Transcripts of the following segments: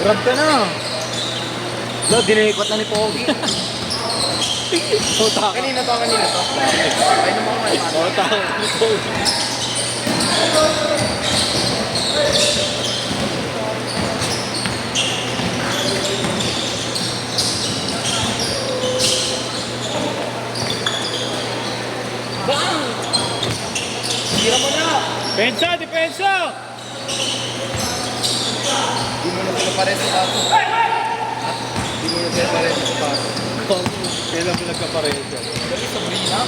Grab ka na. Lo, dinaikot na ni Pogi. Puta. Kanina to. Ay naman ko. Puta. Bang! Tira mo na! Depensa, depensa! Di mo na sila pares sa paso. Di mo na sila pares sa paso. Kailan mo nagkapareho siya? Dali sa Brina.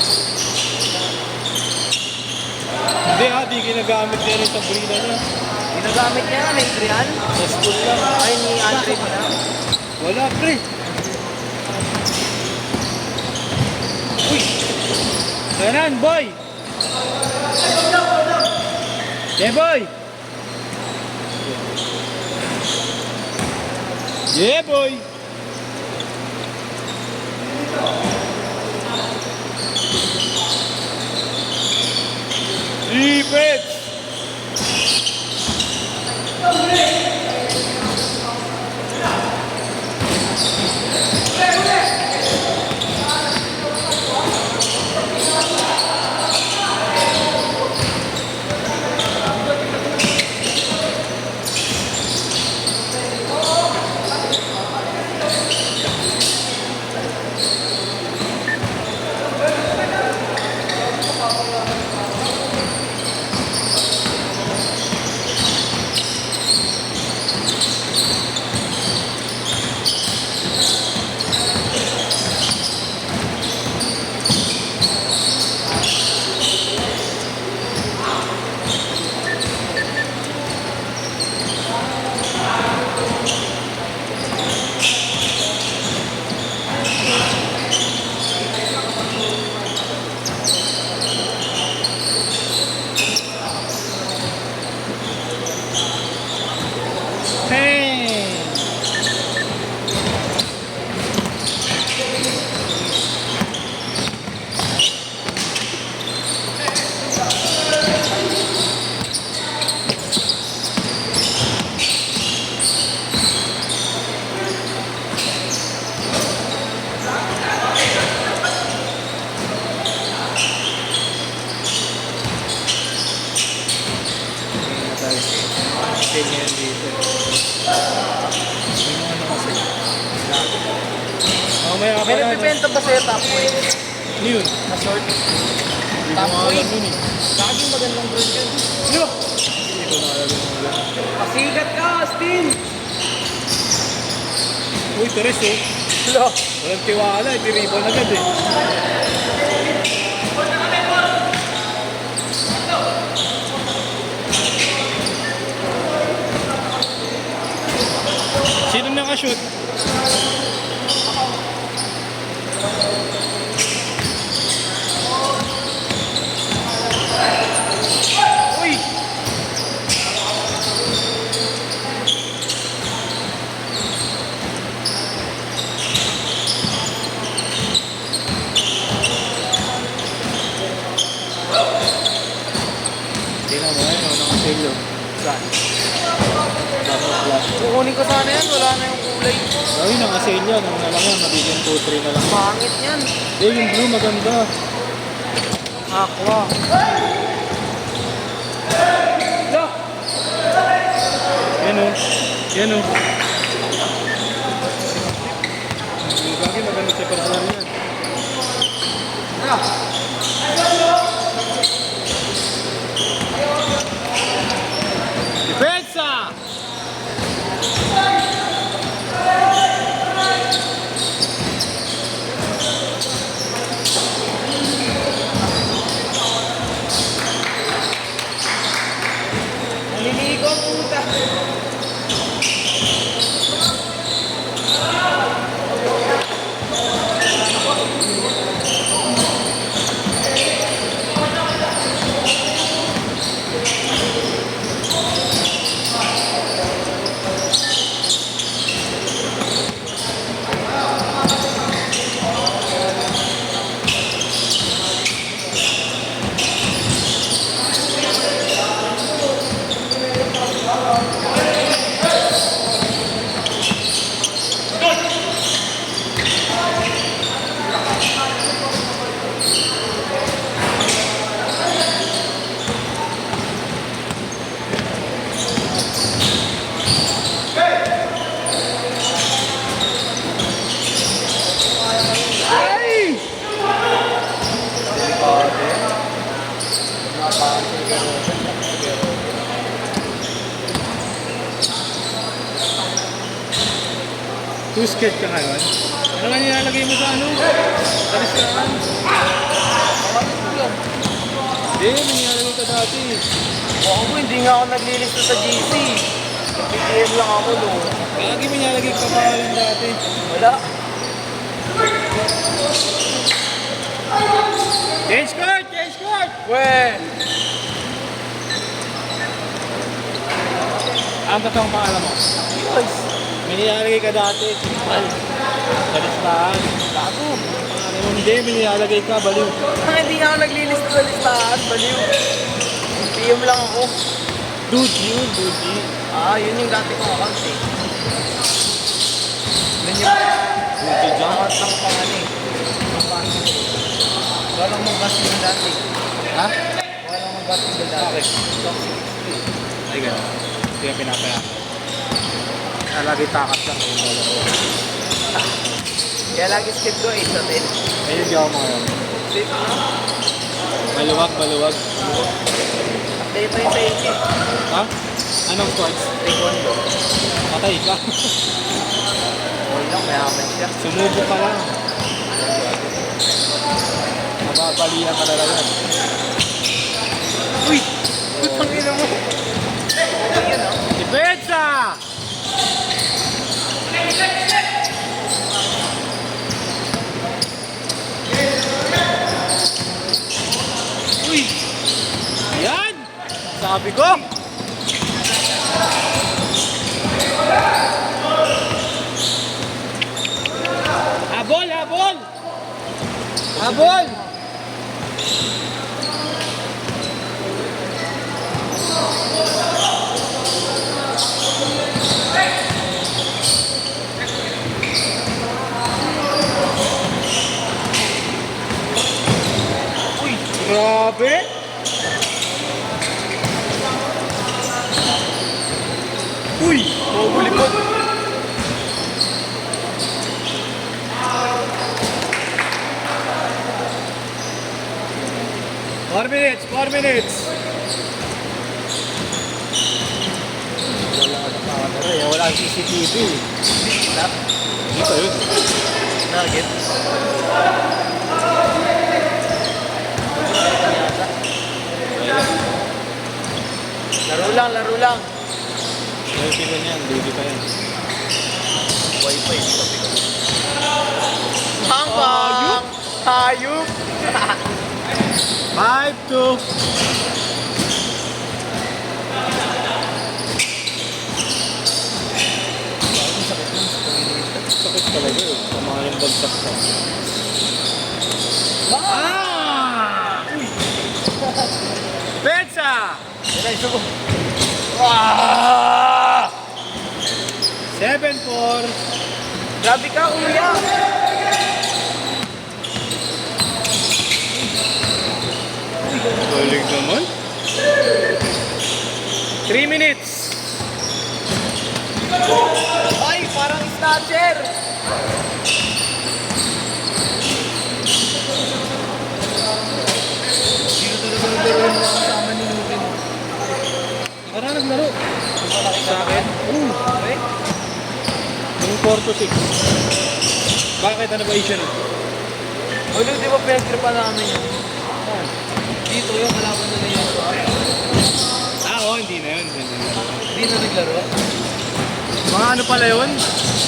Hindi di ginagamit niya rin sa Brina niya. Ginagamit niya yan, Adrian. Sa school lang. Ay, ni Andre mo na. Wala, pre. Uy! Kanan, boy! Yeah, boy! Yeah, boy! Defense! Hey! Ganyan dito. Mamaya ka May na. nagbibenta ba sa'yo top weight? Ano yun? Na short? Hindi ko Top nga alam weight? yun eh. Laging magandang brand yun. Ano? Hindi ko na alam yun. Pasigat ka, Austin! Uy, Teres oh. Lo! Walang tiwala, itiribon agad eh. Sino nakashoot? Uy! Tingnan mo yan, nakasale yun. Saan? Dapat flash. Kukunin ko sana yan, wala na yung kulay. Gawin, nakasale yan. Ang na lang yan, magiging 2-3 na lang. Pangit yan. Eh, yung blue maganda. Aqua. Lo! Yan o. Yan o. Yung bagay maganda sa personal yan. Ano? Depensa! Naliligo ang puta. scared ka ngayon? Ano nga nilalagay mo sa ano? Sa listahan? Hindi, nilalagay ka dati. Ako po, hindi nga ako naglilista sa GC. Nag-PTM lang ako doon. Lagi mo nilalagay ka pangalan dati. Wala. Change court! Change court! Weh! Ang totoong pangalan mo? Guys, May nilalagay ka dati. Sa listahan. bago. Pangalan mo hindi, may nilalagay ka, baliw. Hindi nga ako naglilista sa listahan. Baliw. PM lang ako. Dude, yun, dude. Yun yung dati kong account eh. Yun yung Dude, dyan. account ng pangalan eh. Walang mag-basketball dati. Ha? Walang mag-basketball dati. Ay, gano'n. Hindi ka pinapayaman. Lagi takat lang kung wala ko. Kaya lagi skip ko 8 sa 10. Ayun, hindi ako mga Skip na. maluwag, maluwag. Update pa yung sa 8 eh. Ha? Anong sports? Taekwondo. Patay ka. Wala lang, mayaman siya. Sumubo ka lang. Mababalihan ka talaga. Uy! Putang ina mo! Ayun ah. Depensa! Uy! Yan! Sabi ko! Habol! Habol! Habol! Uy! Grabe! Uy! Mabulikot! 4 minutes! 4 minutes! Wala ang CCTV. Wala. Dito yun. Nugget. Laro lang, laro lang. Selfie ko niyan, baby pa yan. Wi-Fi, sabi ko. Hanggang! Hayop! 5-2. Sakit talaga eh. Tama yung bagsak ko. Pensa! Yan ay subo. 7-4. Grabe ka, uya! Galing naman. 3 minutes. Ay, parang snatcher! Sino talaga naglaro yung mga kasama ni Nubin? Para naglaro. Sa akin? Okay? Yung 4-6. Bakit? Ano ba issue nun? Ulo, di ba pinagtripan namin yun? Dito yung kalaban na yun. Oo, hindi na yun. Hindi na naglaro. Mga ano pala yun?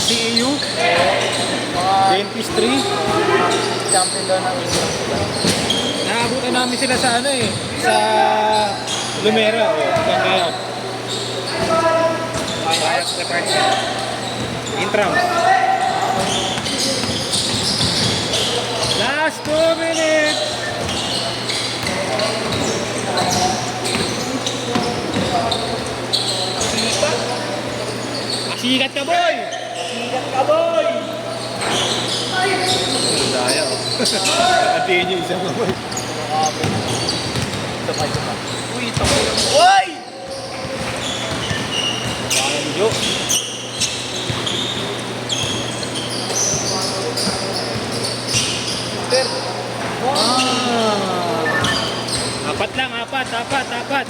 CEU? Mga Dentistry? champion daw ng Israel sila. Naabutan namin sila sa ano eh. Sa Lumera. O, saan kaya? Kayak department. Intrams. Last 2 minutes. Sikat ka, boy! Sikat ka, boy! Ang daya, oh. Nakatiin niyo isang boy. Sabay. Uy, tapos. Uy! Panjo. Sir. Apat lang, apat.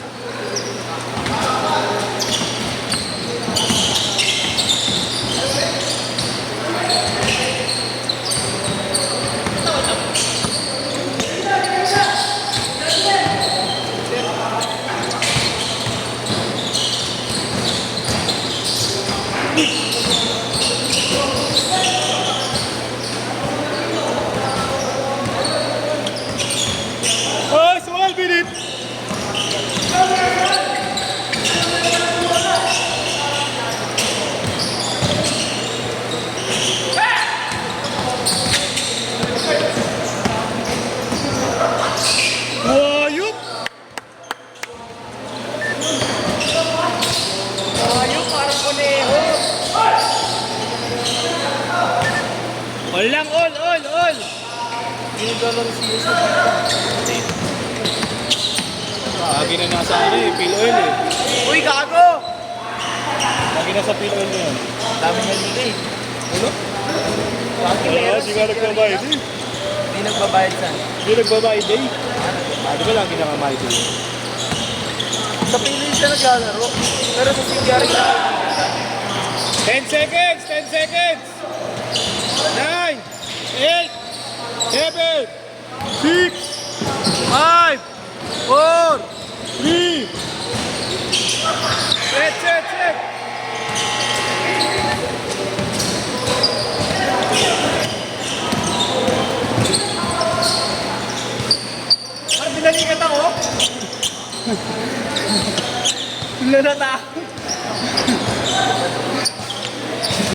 Hindi naglalaro si Yes. Lagi na nasa ano eh, fuel oil eh. Uy, gago! Lagi na sa fuel oil na yun. Dami na dito eh. Ano? Bakit Wala, di ka nagbabayad eh. Hindi nagbabayad saan? Hindi nagbabayad eh. Di ba lagi nakamayad eh? Sa Piliin siya naglalaro. Pero sa CDR siya. 10 seconds! 10 seconds! 9, 8, 7, 6, 5, 4, 3, set! Ay, binalikat ako? Wala na